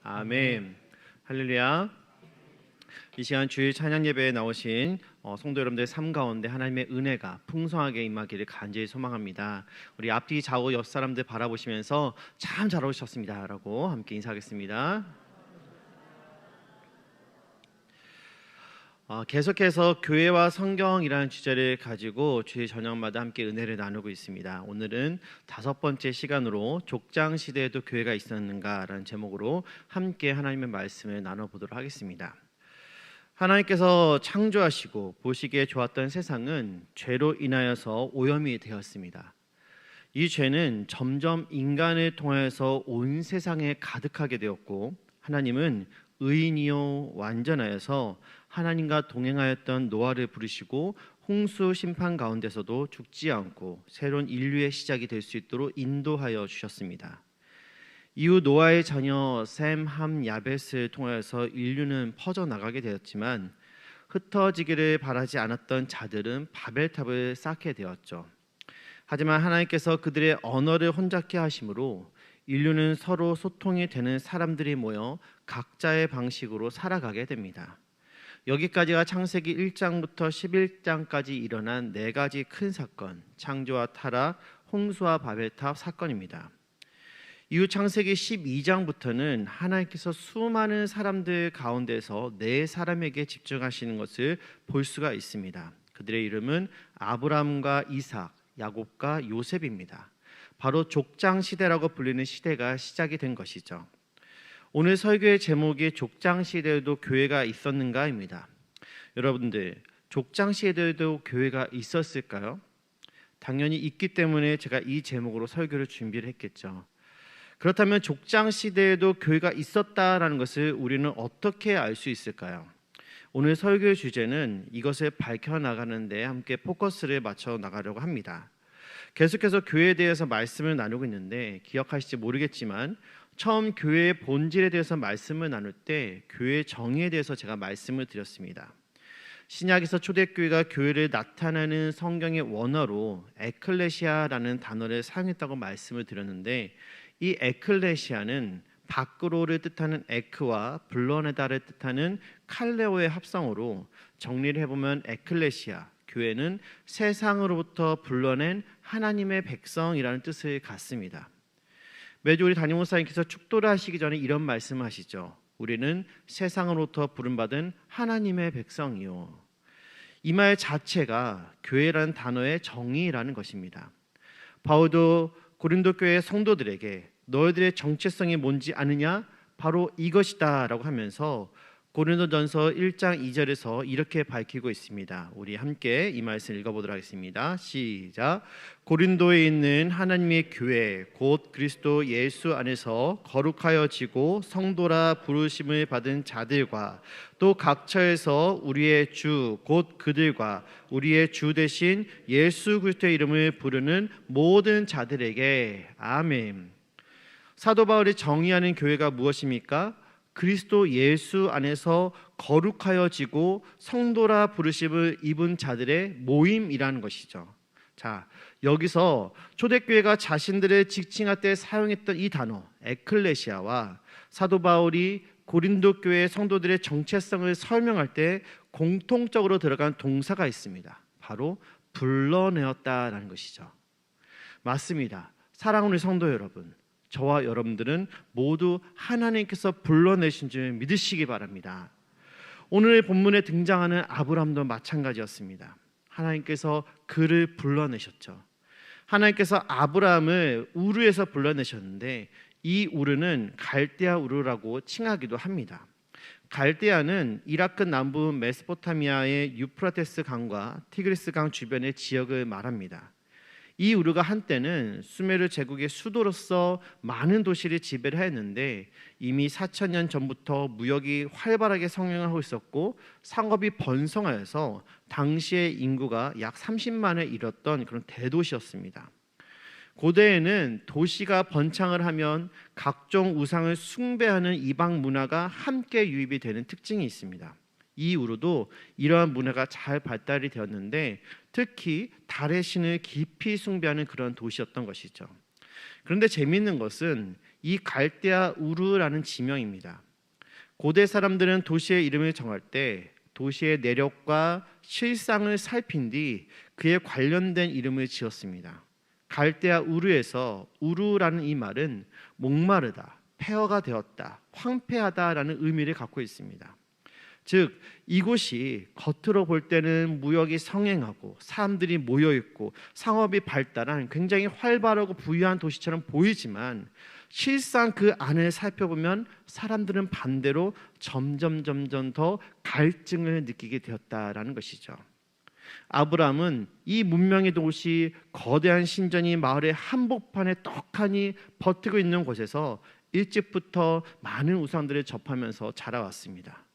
아멘. 할렐루야. 이 시간 주일 찬양 예배에 나오신 성도 여러분들의 삶 가운데 하나님의 은혜가 풍성하게 임하기를 간절히 소망합니다. 우리 앞뒤 좌우 옆 사람들 바라보시면서 참 잘 오셨습니다 라고 함께 인사하겠습니다. 계속해서 교회와 성경이라는 주제를 가지고 주일 저녁마다 함께 은혜를 나누고 있습니다. 오늘은 5번째 시간으로 족장 시대에도 교회가 있었는가라는 제목으로 함께 하나님의 말씀을 나눠보도록 하겠습니다. 하나님께서 창조하시고 보시기에 좋았던 세상은 죄로 인하여서 오염이 되었습니다. 이 죄는 점점 인간을 통하여서 온 세상에 가득하게 되었고, 하나님은 의인이요 완전하여서 하나님과 동행하였던 노아를 부르시고 홍수 심판 가운데서도 죽지 않고 새로운 인류의 시작이 될 수 있도록 인도하여 주셨습니다. 이후 노아의 자녀 셈, 함, 야벳을 통하여서 인류는 퍼져나가게 되었지만 흩어지기를 바라지 않았던 자들은 바벨탑을 쌓게 되었죠. 하지만 하나님께서 그들의 언어를 혼잡케 하심으로 인류는 서로 소통이 되는 사람들이 모여 각자의 방식으로 살아가게 됩니다. 여기까지가 창세기 1장부터 11장까지 일어난 4가지 큰 사건, 창조와 타락, 홍수와 바벨탑 사건입니다. 이후 창세기 12장부터는 하나님께서 수많은 사람들 가운데서 4사람에게 집중하시는 것을 볼 수가 있습니다. 그들의 이름은 아브라함과 이삭, 야곱과 요셉입니다. 바로 족장 시대라고 불리는 시대가 시작이 된 것이죠. 오늘 설교의 제목이 족장 시대에도 교회가 있었는가입니다. 여러분들, 족장 시대에도 교회가 있었을까요? 당연히 있기 때문에 제가 이 제목으로 설교를 준비를 했겠죠. 그렇다면 족장 시대에도 교회가 있었다라는 것을 우리는 어떻게 알 수 있을까요? 오늘 설교의 주제는 이것을 밝혀나가는 데 함께 포커스를 맞춰 나가려고 합니다. 계속해서 교회에 대해서 말씀을 나누고 있는데 기억하실지 모르겠지만 처음 교회의 본질에 대해서 말씀을 나눌 때 교회의 정의에 대해서 제가 말씀을 드렸습니다. 신약에서 초대교회가 교회를 나타내는 성경의 원어로 에클레시아라는 단어를 사용했다고 말씀을 드렸는데, 이 에클레시아는 밖으로를 뜻하는 에크와 불러내다를 뜻하는 칼레오의 합성어로 정리를 해보면 에클레시아, 교회는 세상으로부터 불러낸 하나님의 백성이라는 뜻을 갖습니다. 매주 우리 담임 목사님께서 축도를 하시기 전에 이런 말씀을 하시죠. 우리는 세상으로부터 부름받은 하나님의 백성이요. 이 말 자체가 교회라는 단어의 정의라는 것입니다. 바울도 고린도 교회 성도들에게 너희들의 정체성이 뭔지 아느냐? 바로 이것이다 라고 하면서 고린도전서 1장 2절에서 이렇게 밝히고 있습니다. 우리 함께 이 말씀 읽어보도록 하겠습니다. 시작. 고린도에 있는 하나님의 교회 곧 그리스도 예수 안에서 거룩하여지고 성도라 부르심을 받은 자들과 또 각처에서 우리의 주 곧 그들과 우리의 주 되신 예수 그리스도의 이름을 부르는 모든 자들에게 아멘. 사도 바울이 정의하는 교회가 무엇입니까? 그리스도 예수 안에서 거룩하여지고 성도라 부르심을 입은 자들의 모임이라는 것이죠. 자, 여기서 초대교회가 자신들을 지칭할 때 사용했던 이 단어 에클레시아와 사도 바울이 고린도 교회 성도들의 정체성을 설명할 때 공통적으로 들어간 동사가 있습니다. 바로 불러내었다라는 것이죠. 맞습니다. 사랑하는 성도 여러분, 저와 여러분들은 모두 하나님께서 불러내신 줄 믿으시기 바랍니다. 오늘 본문에 등장하는 아브라함도 마찬가지였습니다. 하나님께서 그를 불러내셨죠. 하나님께서 아브라함을 우르에서 불러내셨는데 이 우르는 갈대아 우르라고 칭하기도 합니다. 갈대아는 이라크 남부 메소포타미아의 유프라테스 강과 티그리스 강 주변의 지역을 말합니다. 이 우르가 한때는 수메르 제국의 수도로서 많은 도시를 지배를 했는데 이미 4,000년 전부터 무역이 활발하게 성행을 하고 있었고 상업이 번성하여서 당시의 인구가 약 30만에 이뤘던 그런 대도시였습니다. 고대에는 도시가 번창을 하면 각종 우상을 숭배하는 이방 문화가 함께 유입이 되는 특징이 있습니다. 이 이후로도 이러한 문화가 잘 발달이 되었는데 특히 달의 신을 깊이 숭배하는 그런 도시였던 것이죠. 그런데 재미있는 것은 이 갈대아 우르라는 지명입니다. 고대 사람들은 도시의 이름을 정할 때 도시의 내력과 실상을 살핀 뒤 그에 관련된 이름을 지었습니다. 갈대아 우르에서 우르라는 이 말은 목마르다, 폐허가 되었다, 황폐하다라는 의미를 갖고 있습니다. 즉 이곳이 겉으로 볼 때는 무역이 성행하고 사람들이 모여있고 상업이 발달한 굉장히 활발하고 부유한 도시처럼 보이지만 실상 그 안을 살펴보면 사람들은 반대로 점점 더 갈증을 느끼게 되었다라는 것이죠. 아브라함은 이 문명의 도시, 거대한 신전이 마을의 한복판에 떡하니 버티고 있는 곳에서 일찍부터 많은 우상들을 접하면서 자라왔습니다.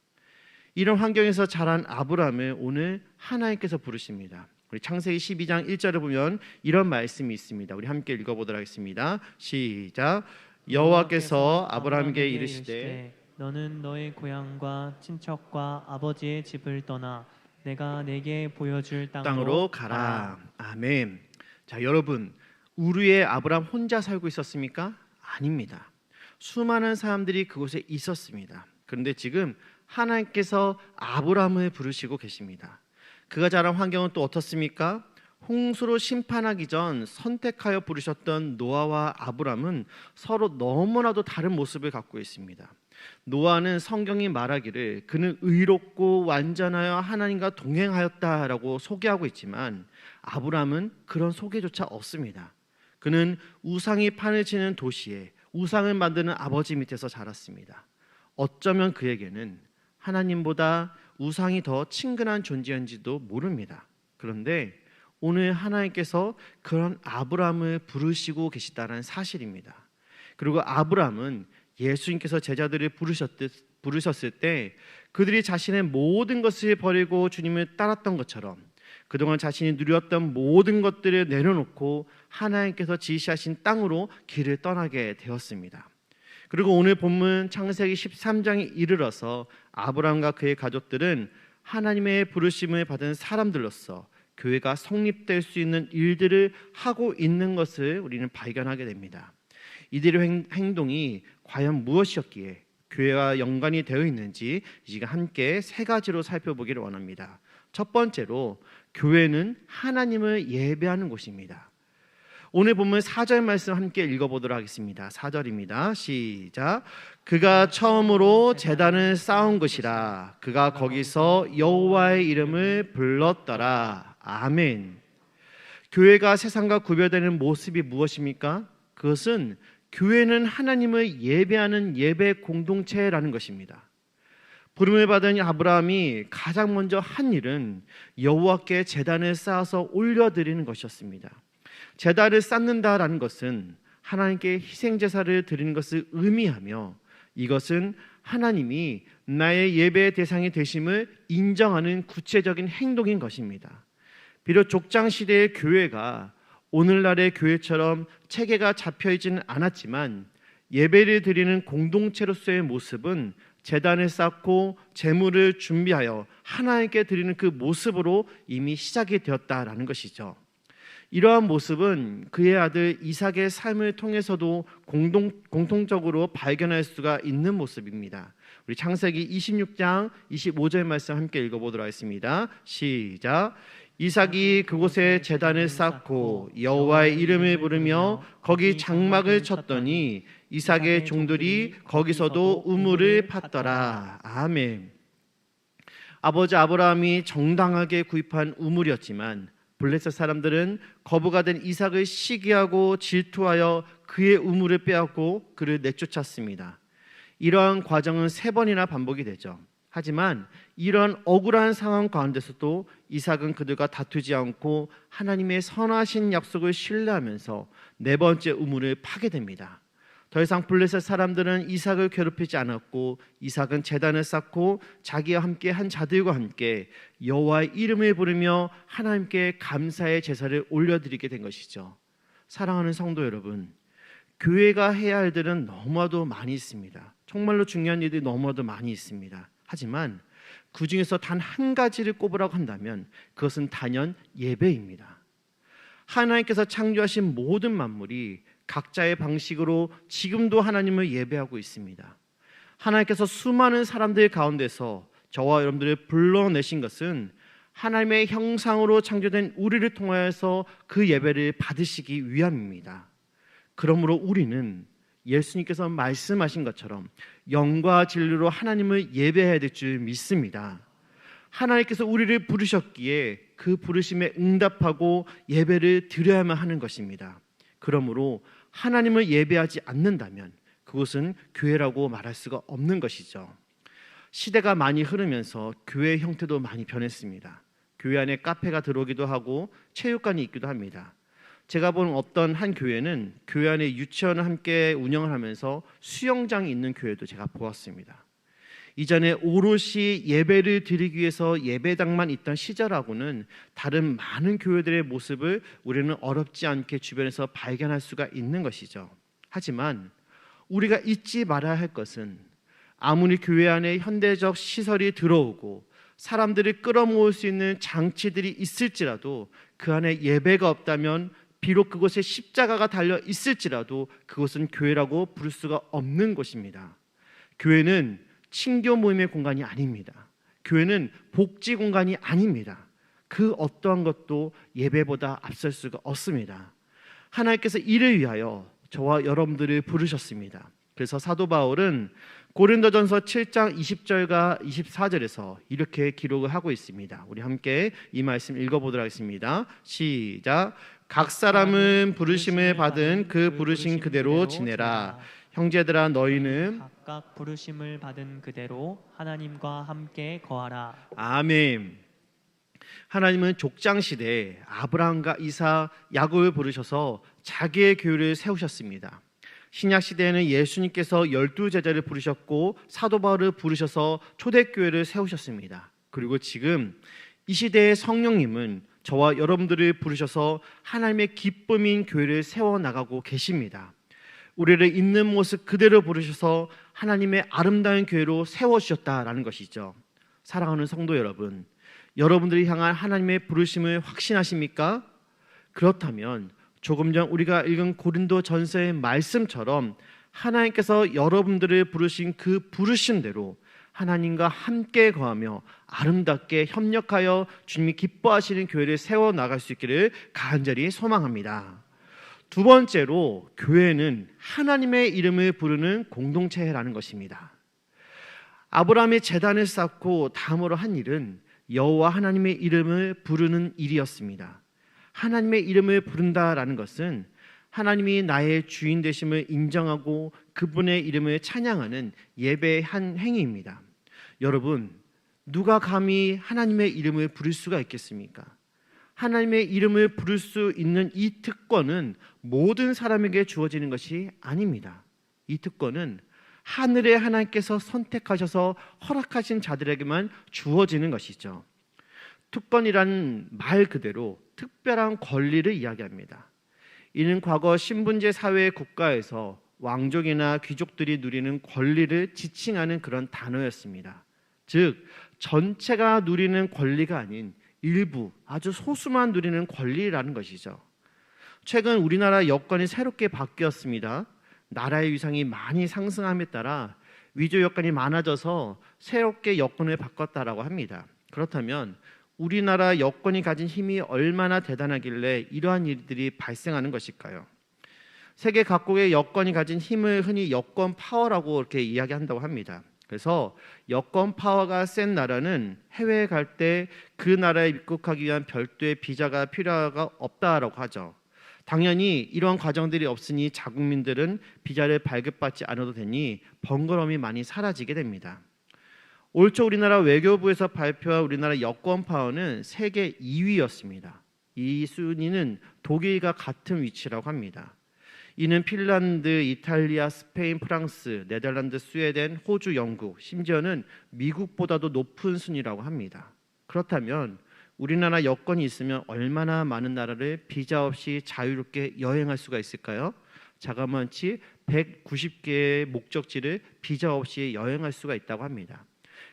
이런 환경에서 자란 아브라함을 오늘 하나님께서 부르십니다. 우리 창세기 12장 1절을 보면 이런 말씀이 있습니다. 우리 함께 읽어보도록 하겠습니다. 시작. 여호와께서 아브라함에게 이르시되 너는 너의 고향과 친척과 아버지의 집을 떠나 내가 내게 보여줄 땅으로 가라. 아멘. 자, 여러분, 우르의 아브라함 혼자 살고 있었습니까? 아닙니다. 수많은 사람들이 그곳에 있었습니다. 그런데 지금 하나님께서 아브라함을 부르시고 계십니다. 그가 자란 환경은 또 어떻습니까? 홍수로 심판하기 전 선택하여 부르셨던 노아와 아브라함은 서로 너무나도 다른 모습을 갖고 있습니다. 노아는 성경이 말하기를 그는 의롭고 완전하여 하나님과 동행하였다라고 소개하고 있지만 아브라함은 그런 소개조차 없습니다. 그는 우상이 판을 치는 도시에 우상을 만드는 아버지 밑에서 자랐습니다. 어쩌면 그에게는 하나님보다 우상이 더 친근한 존재인지도 모릅니다. 그런데 오늘 하나님께서 그런 아브라함을 부르시고 계시다는 사실입니다. 그리고 아브라함은 예수님께서 제자들을 부르셨을 때 그들이 자신의 모든 것을 버리고 주님을 따랐던 것처럼 그동안 자신이 누렸던 모든 것들을 내려놓고 하나님께서 지시하신 땅으로 길을 떠나게 되었습니다. 그리고 오늘 본문 창세기 13장에 이르러서 아브라함과 그의 가족들은 하나님의 부르심을 받은 사람들로서 교회가 성립될 수 있는 일들을 하고 있는 것을 우리는 발견하게 됩니다. 이들의 행동이 과연 무엇이었기에 교회와 연관이 되어 있는지 이 시간 함께 세 가지로 살펴보기를 원합니다. 첫 번째로 교회는 하나님을 예배하는 곳입니다. 오늘 본문 4절 말씀 함께 읽어보도록 하겠습니다. 4절입니다. 시작. 그가 처음으로 제단을 쌓은 것이라 그가 거기서 여호와의 이름을 불렀더라. 아멘. 교회가 세상과 구별되는 모습이 무엇입니까? 그것은 교회는 하나님을 예배하는 예배 공동체라는 것입니다. 부름을 받은 아브라함이 가장 먼저 한 일은 여호와께 제단을 쌓아서 올려드리는 것이었습니다. 제단을 쌓는다라는 것은 하나님께 희생제사를 드리는 것을 의미하며 이것은 하나님이 나의 예배의 대상이 되심을 인정하는 구체적인 행동인 것입니다. 비록 족장시대의 교회가 오늘날의 교회처럼 체계가 잡혀있지는 않았지만 예배를 드리는 공동체로서의 모습은 제단을 쌓고 제물을 준비하여 하나님께 드리는 그 모습으로 이미 시작이 되었다라는 것이죠. 이러한 모습은 그의 아들 이삭의 삶을 통해서도 공통적으로 발견할 수가 있는 모습입니다. 우리 창세기 26장 25절 말씀 함께 읽어보도록 하겠습니다. 시작. 이삭이 그곳에 제단을 쌓고 여호와의 이름을 부르며 거기 장막을 쳤더니 이삭의 종들이 거기서도 우물을 팠더라. 아멘. 아버지 아브라함이 정당하게 구입한 우물이었지만 블레셋 사람들은 거부가 된 이삭을 시기하고 질투하여 그의 우물을 빼앗고 그를 내쫓았습니다. 이러한 과정은 3번이나 반복이 되죠. 하지만 이런 억울한 상황 가운데서도 이삭은 그들과 다투지 않고 하나님의 선하신 약속을 신뢰하면서 4번째 우물을 파게 됩니다. 더 이상 블레셋 사람들은 이삭을 괴롭히지 않았고 이삭은 제단을 쌓고 자기와 함께 한 자들과 함께 여호와의 이름을 부르며 하나님께 감사의 제사를 올려드리게 된 것이죠. 사랑하는 성도 여러분, 교회가 해야 할 일들은 너무나도 많이 있습니다. 정말로 중요한 일들이 너무나도 많이 있습니다. 하지만 그 중에서 단 한 가지를 꼽으라고 한다면 그것은 단연 예배입니다. 하나님께서 창조하신 모든 만물이 각자의 방식으로 지금도 하나님을 예배하고 있습니다. 하나님께서 수많은 사람들 가운데서 저와 여러분들을 불러내신 것은 하나님의 형상으로 창조된 우리를 통하여서 그 예배를 받으시기 위함입니다. 그러므로 우리는 예수님께서 말씀하신 것처럼 영과 진리로 하나님을 예배해야 될 줄 믿습니다. 하나님께서 우리를 부르셨기에 그 부르심에 응답하고 예배를 드려야만 하는 것입니다. 그러므로 하나님을 예배하지 않는다면 그것은 교회라고 말할 수가 없는 것이죠. 시대가 많이 흐르면서 교회 형태도 많이 변했습니다. 교회 안에 카페가 들어오기도 하고 체육관이 있기도 합니다. 제가 본 어떤 한 교회는 교회 안에 유치원을 함께 운영을 하면서 수영장이 있는 교회도 제가 보았습니다. 이전에 오롯이 예배를 드리기 위해서 예배당만 있던 시절하고는 다른 많은 교회들의 모습을 우리는 어렵지 않게 주변에서 발견할 수가 있는 것이죠. 하지만 우리가 잊지 말아야 할 것은 아무리 교회 안에 현대적 시설이 들어오고 사람들을 끌어모을 수 있는 장치들이 있을지라도 그 안에 예배가 없다면 비록 그곳에 십자가가 달려 있을지라도 그것은 교회라고 부를 수가 없는 곳입니다. 교회는 친교 모임의 공간이 아닙니다. 교회는 복지 공간이 아닙니다. 그 어떠한 것도 예배보다 앞설 수가 없습니다. 하나님께서 이를 위하여 저와 여러분들을 부르셨습니다. 그래서 사도 바울은 고린도전서 7장 20절과 24절에서 이렇게 기록을 하고 있습니다. 우리 함께 이 말씀 읽어보도록 하겠습니다. 시작. 각 사람은 부르심을 받은 그 부르심 그대로 지내라. 형제들아 너희는 각각 부르심을 받은 그대로 하나님과 함께 거하라. 아멘. 하나님은 족장 시대에 아브라함과 이삭, 야곱을 부르셔서 자기의 교회를 세우셨습니다. 신약 시대에는 예수님께서 12제자를 부르셨고 사도 바울을 부르셔서 초대교회를 세우셨습니다. 그리고 지금 이 시대의 성령님은 저와 여러분들을 부르셔서 하나님의 기쁨인 교회를 세워나가고 계십니다. 우리를 있는 모습 그대로 부르셔서 하나님의 아름다운 교회로 세워주셨다라는 것이죠. 사랑하는 성도 여러분, 여러분들이 향한 하나님의 부르심을 확신하십니까? 그렇다면 조금 전 우리가 읽은 고린도 전서의 말씀처럼 하나님께서 여러분들을 부르신 그 부르심대로 하나님과 함께 거하며 아름답게 협력하여 주님이 기뻐하시는 교회를 세워나갈 수 있기를 간절히 소망합니다. 두 번째로 교회는 하나님의 이름을 부르는 공동체라는 것입니다. 아브라함이 제단을 쌓고 다음으로 한 일은 여호와 하나님의 이름을 부르는 일이었습니다. 하나님의 이름을 부른다라는 것은 하나님이 나의 주인 되심을 인정하고 그분의 이름을 찬양하는 예배의 한 행위입니다. 여러분, 누가 감히 하나님의 이름을 부를 수가 있겠습니까? 하나님의 이름을 부를 수 있는 이 특권은 모든 사람에게 주어지는 것이 아닙니다. 이 특권은 하늘의 하나님께서 선택하셔서 허락하신 자들에게만 주어지는 것이죠. 특권이라는 말 그대로 특별한 권리를 이야기합니다. 이는 과거 신분제 사회 국가에서 왕족이나 귀족들이 누리는 권리를 지칭하는 그런 단어였습니다. 즉 전체가 누리는 권리가 아닌 일부 아주 소수만 누리는 권리라는 것이죠. 최근 우리나라 여건이 새롭게 바뀌었습니다. 나라의 위상이 많이 상승함에 따라 위조 여건이 많아져서 새롭게 여건을 바꿨다라고 합니다. 그렇다면 우리나라 여건이 가진 힘이 얼마나 대단하길래 이러한 일들이 발생하는 것일까요? 세계 각국의 여건이 가진 힘을 흔히 여건 파워라고 이렇게 이야기한다고 합니다. 그래서 여건 파워가 센 나라는 해외에 갈 때 그 나라에 입국하기 위한 별도의 비자가 필요가 없다라고 하죠. 당연히 이러한 과정들이 없으니 자국민들은 비자를 발급받지 않아도 되니 번거로움이 많이 사라지게 됩니다. 올 초 우리나라 외교부에서 발표한 우리나라 여권 파워는 세계 2위였습니다. 이 순위는 독일과 같은 위치라고 합니다. 이는 핀란드, 이탈리아, 스페인, 프랑스, 네덜란드, 스웨덴, 호주, 영국, 심지어는 미국보다도 높은 순위라고 합니다. 그렇다면 우리나라 여권이 있으면 얼마나 많은 나라를 비자 없이 자유롭게 여행할 수가 있을까요? 자그마치 190개의 목적지를 비자 없이 여행할 수가 있다고 합니다.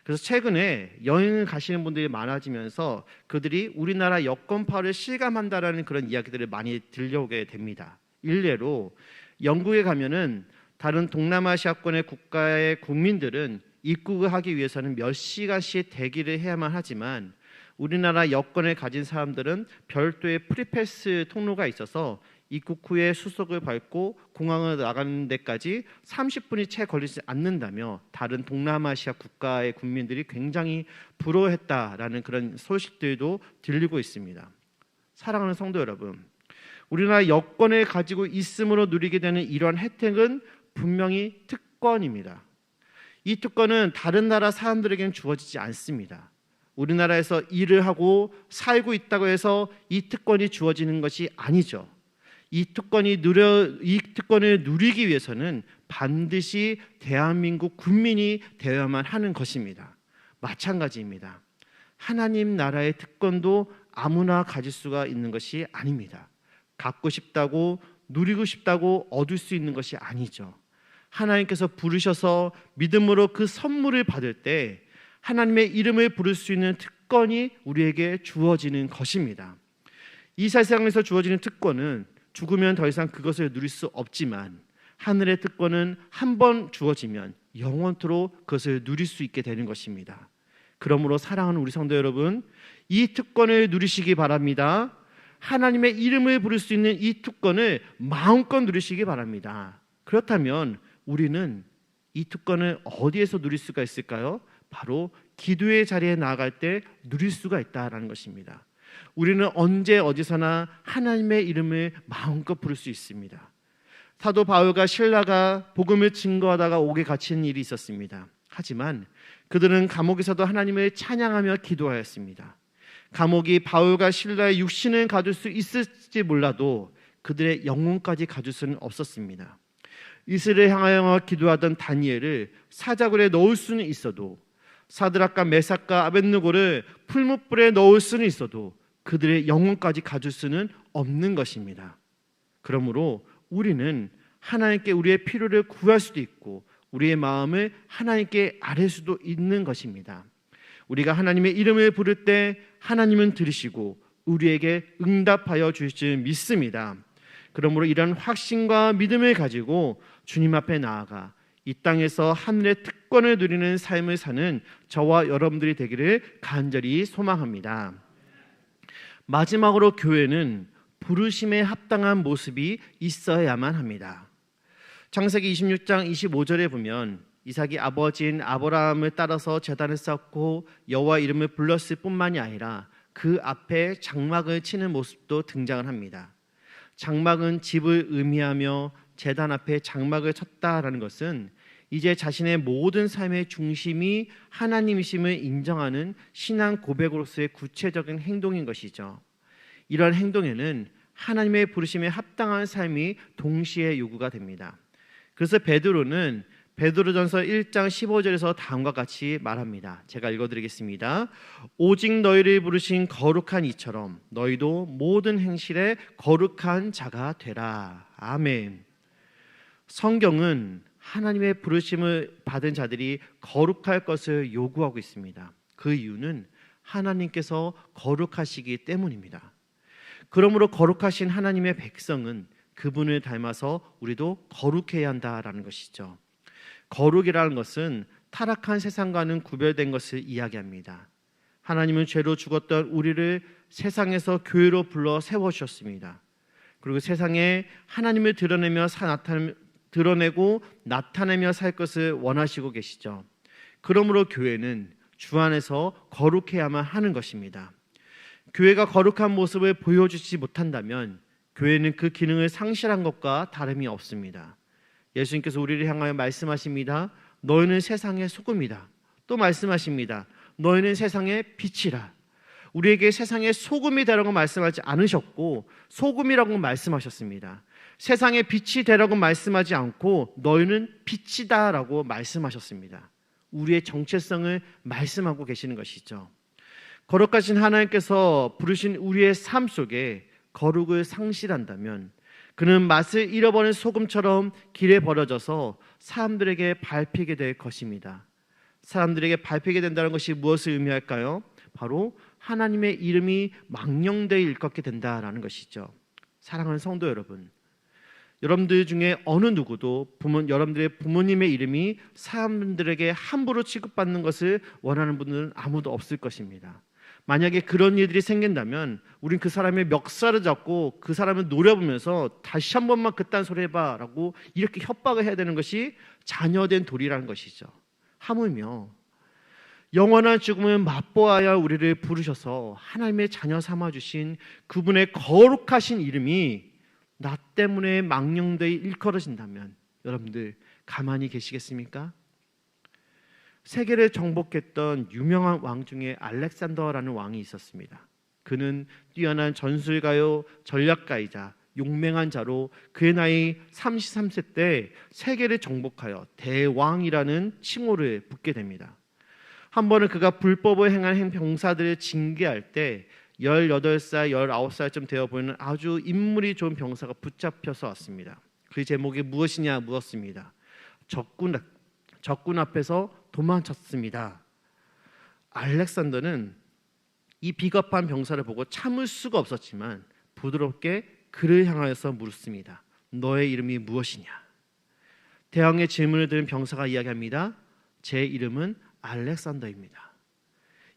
그래서 최근에 여행을 가시는 분들이 많아지면서 그들이 우리나라 여권 파워를 실감한다라는 그런 이야기들을 많이 들려오게 됩니다. 일례로 영국에 가면은 다른 동남아시아권의 국가의 국민들은 입국을 하기 위해서는 몇 시간씩 대기를 해야만 하지만 우리나라 여권을 가진 사람들은 별도의 프리패스 통로가 있어서 입국 후에 수속을 밟고 공항을 나가는 데까지 30분이 채 걸리지 않는다며 다른 동남아시아 국가의 국민들이 굉장히 부러워했다라는 그런 소식들도 들리고 있습니다. 사랑하는 성도 여러분, 우리나라 여권을 가지고 있음으로 누리게 되는 이러한 혜택은 분명히 특권입니다. 이 특권은 다른 나라 사람들에게는 주어지지 않습니다. 우리나라에서 일을 하고 살고 있다고 해서 이 특권이 주어지는 것이 아니죠. 이 특권을 누리기 위해서는 반드시 대한민국 국민이 되어야만 하는 것입니다. 마찬가지입니다. 하나님 나라의 특권도 아무나 가질 수가 있는 것이 아닙니다. 갖고 싶다고 누리고 싶다고 얻을 수 있는 것이 아니죠. 하나님께서 부르셔서 믿음으로 그 선물을 받을 때 하나님의 이름을 부를 수 있는 특권이 우리에게 주어지는 것입니다. 이 세상에서 주어지는 특권은 죽으면 더 이상 그것을 누릴 수 없지만 하늘의 특권은 한 번 주어지면 영원토록 그것을 누릴 수 있게 되는 것입니다. 그러므로 사랑하는 우리 성도 여러분, 이 특권을 누리시기 바랍니다. 하나님의 이름을 부를 수 있는 이 특권을 마음껏 누리시기 바랍니다. 그렇다면 우리는 이 특권을 어디에서 누릴 수가 있을까요? 바로 기도의 자리에 나아갈 때 누릴 수가 있다라는 것입니다. 우리는 언제 어디서나 하나님의 이름을 마음껏 부를 수 있습니다. 사도 바울과 실라가 복음을 증거하다가 옥에 갇힌 일이 있었습니다. 하지만 그들은 감옥에서도 하나님을 찬양하며 기도하였습니다. 감옥이 바울과 실라의 육신을 가둘 수 있을지 몰라도 그들의 영혼까지 가둘 수는 없었습니다. 이스라엘을 향하여 기도하던 다니엘을 사자굴에 넣을 수는 있어도 사드락과 메삭과 아벳느고를 풀무불에 넣을 수는 있어도 그들의 영혼까지 가둘 수는 없는 것입니다. 그러므로 우리는 하나님께 우리의 필요를 구할 수도 있고 우리의 마음을 하나님께 아뢰 수도 있는 것입니다. 우리가 하나님의 이름을 부를 때 하나님은 들으시고 우리에게 응답하여 주실 줄 믿습니다. 그러므로 이런 확신과 믿음을 가지고 주님 앞에 나아가 이 땅에서 하늘의 특권을 누리는 삶을 사는 저와 여러분들이 되기를 간절히 소망합니다. 마지막으로 교회는 부르심에 합당한 모습이 있어야만 합니다. 창세기 26장 25절에 보면 이삭이 아버지인 아브라함을 따라서 제단을 쌓고 여호와 이름을 불렀을 뿐만이 아니라 그 앞에 장막을 치는 모습도 등장을 합니다. 장막은 집을 의미하며 제단 앞에 장막을 쳤다라는 것은 이제 자신의 모든 삶의 중심이 하나님이심을 인정하는 신앙 고백으로서의 구체적인 행동인 것이죠. 이런 행동에는 하나님의 부르심에 합당한 삶이 동시에 요구가 됩니다. 그래서 베드로는 베드로전서 1장 15절에서 다음과 같이 말합니다. 제가 읽어드리겠습니다. 오직 너희를 부르신 거룩한 이처럼 너희도 모든 행실에 거룩한 자가 되라. 아멘. 성경은 하나님의 부르심을 받은 자들이 거룩할 것을 요구하고 있습니다. 그 이유는 하나님께서 거룩하시기 때문입니다. 그러므로 거룩하신 하나님의 백성은 그분을 닮아서 우리도 거룩해야 한다라는 것이죠. 거룩이라는 것은 타락한 세상과는 구별된 것을 이야기합니다. 하나님은 죄로 죽었던 우리를 세상에서 교회로 불러 세워주셨습니다. 그리고 세상에 하나님을 드러내고 나타내며 살 것을 원하시고 계시죠. 그러므로 교회는 주 안에서 거룩해야만 하는 것입니다. 교회가 거룩한 모습을 보여주지 못한다면 교회는 그 기능을 상실한 것과 다름이 없습니다. 예수님께서 우리를 향하여 말씀하십니다. 너희는 세상의 소금이다. 또 말씀하십니다. 너희는 세상의 빛이라. 우리에게 세상의 소금이 되라고 말씀하지 않으셨고 소금이라고 말씀하셨습니다. 세상의 빛이 되라고 말씀하지 않고 너희는 빛이다라고 말씀하셨습니다. 우리의 정체성을 말씀하고 계시는 것이죠. 거룩하신 하나님께서 부르신 우리의 삶 속에 거룩을 상실한다면 그는 맛을 잃어버린 소금처럼 길에 버려져서 사람들에게 밟히게 될 것입니다. 사람들에게 밟히게 된다는 것이 무엇을 의미할까요? 바로 하나님의 이름이 망령되이 일컫게 된다라는 것이죠. 사랑하는 성도 여러분, 여러분들 중에 어느 누구도 여러분들의 부모님의 이름이 사람들에게 함부로 취급받는 것을 원하는 분은 아무도 없을 것입니다. 만약에 그런 일들이 생긴다면 우린 그 사람의 멱살을 잡고 그 사람을 노려보면서 다시 한 번만 그딴 소리 해봐 라고 이렇게 협박을 해야 되는 것이 자녀된 도리라는 것이죠. 하물며 영원한 죽음을 맛보아야 우리를 부르셔서 하나님의 자녀 삼아주신 그분의 거룩하신 이름이 나 때문에 망령되이 일컬어진다면 여러분들 가만히 계시겠습니까? 세계를 정복했던 유명한 왕 중에 알렉산더라는 왕이 있었습니다. 그는 뛰어난 전술가요 전략가이자 용맹한 자로 그의 나이 33세 때 세계를 정복하여 대왕이라는 칭호를 붙게 됩니다. 한 번은 그가 불법을 행한 병사들을 징계할 때 18살, 19살쯤 되어 보이는 아주 인물이 좋은 병사가 붙잡혀서 왔습니다. 그 제목이 무엇이냐 물었습니다. 적군 앞에서 도망쳤습니다. 알렉산더는 이 비겁한 병사를 보고 참을 수가 없었지만 부드럽게 그를 향하여서 물었습니다. 너의 이름이 무엇이냐? 대왕의 질문을 들은 병사가 이야기합니다. 제 이름은 알렉산더입니다.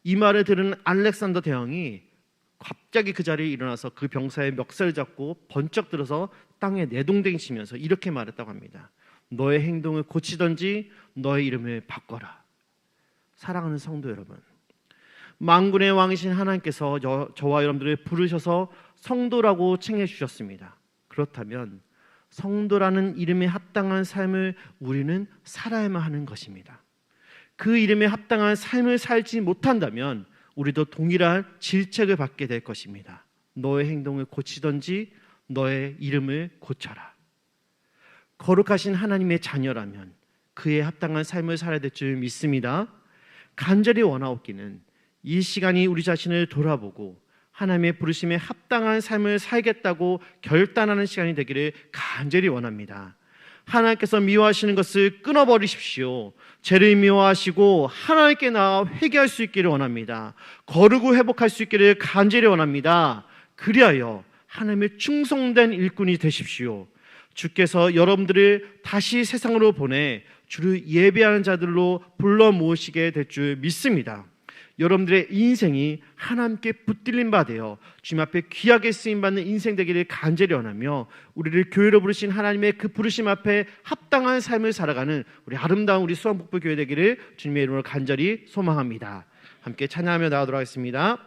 이 말을 들은 알렉산더 대왕이 갑자기 그 자리에 일어나서 그 병사의 멱살을 잡고 번쩍 들어서 땅에 내동댕이 치면서 이렇게 말했다고 합니다. 너의 행동을 고치든지 너의 이름을 바꿔라. 사랑하는 성도 여러분, 만군의 왕이신 하나님께서 저와 여러분들을 부르셔서 성도라고 칭해 주셨습니다. 그렇다면 성도라는 이름에 합당한 삶을 우리는 살아야만 하는 것입니다. 그 이름에 합당한 삶을 살지 못한다면 우리도 동일한 질책을 받게 될 것입니다. 너의 행동을 고치든지 너의 이름을 고쳐라. 거룩하신 하나님의 자녀라면 그에 합당한 삶을 살아야 될 줄 믿습니다. 간절히 원하옵기는 이 시간이 우리 자신을 돌아보고 하나님의 부르심에 합당한 삶을 살겠다고 결단하는 시간이 되기를 간절히 원합니다. 하나님께서 미워하시는 것을 끊어버리십시오. 죄를 미워하시고 하나님께 나아 회개할 수 있기를 원합니다. 거르고 회복할 수 있기를 간절히 원합니다. 그리하여 하나님의 충성된 일꾼이 되십시오. 주께서 여러분들을 다시 세상으로 보내 주를 예배하는 자들로 불러 모으시게 될 줄 믿습니다. 여러분들의 인생이 하나님께 붙들린 바 되어 주님 앞에 귀하게 쓰임받는 인생 되기를 간절히 원하며 우리를 교회로 부르신 하나님의 그 부르심 앞에 합당한 삶을 살아가는 우리 아름다운 우리 수원북부교회 되기를 주님의 이름으로 간절히 소망합니다. 함께 찬양하며 나가도록 하겠습니다.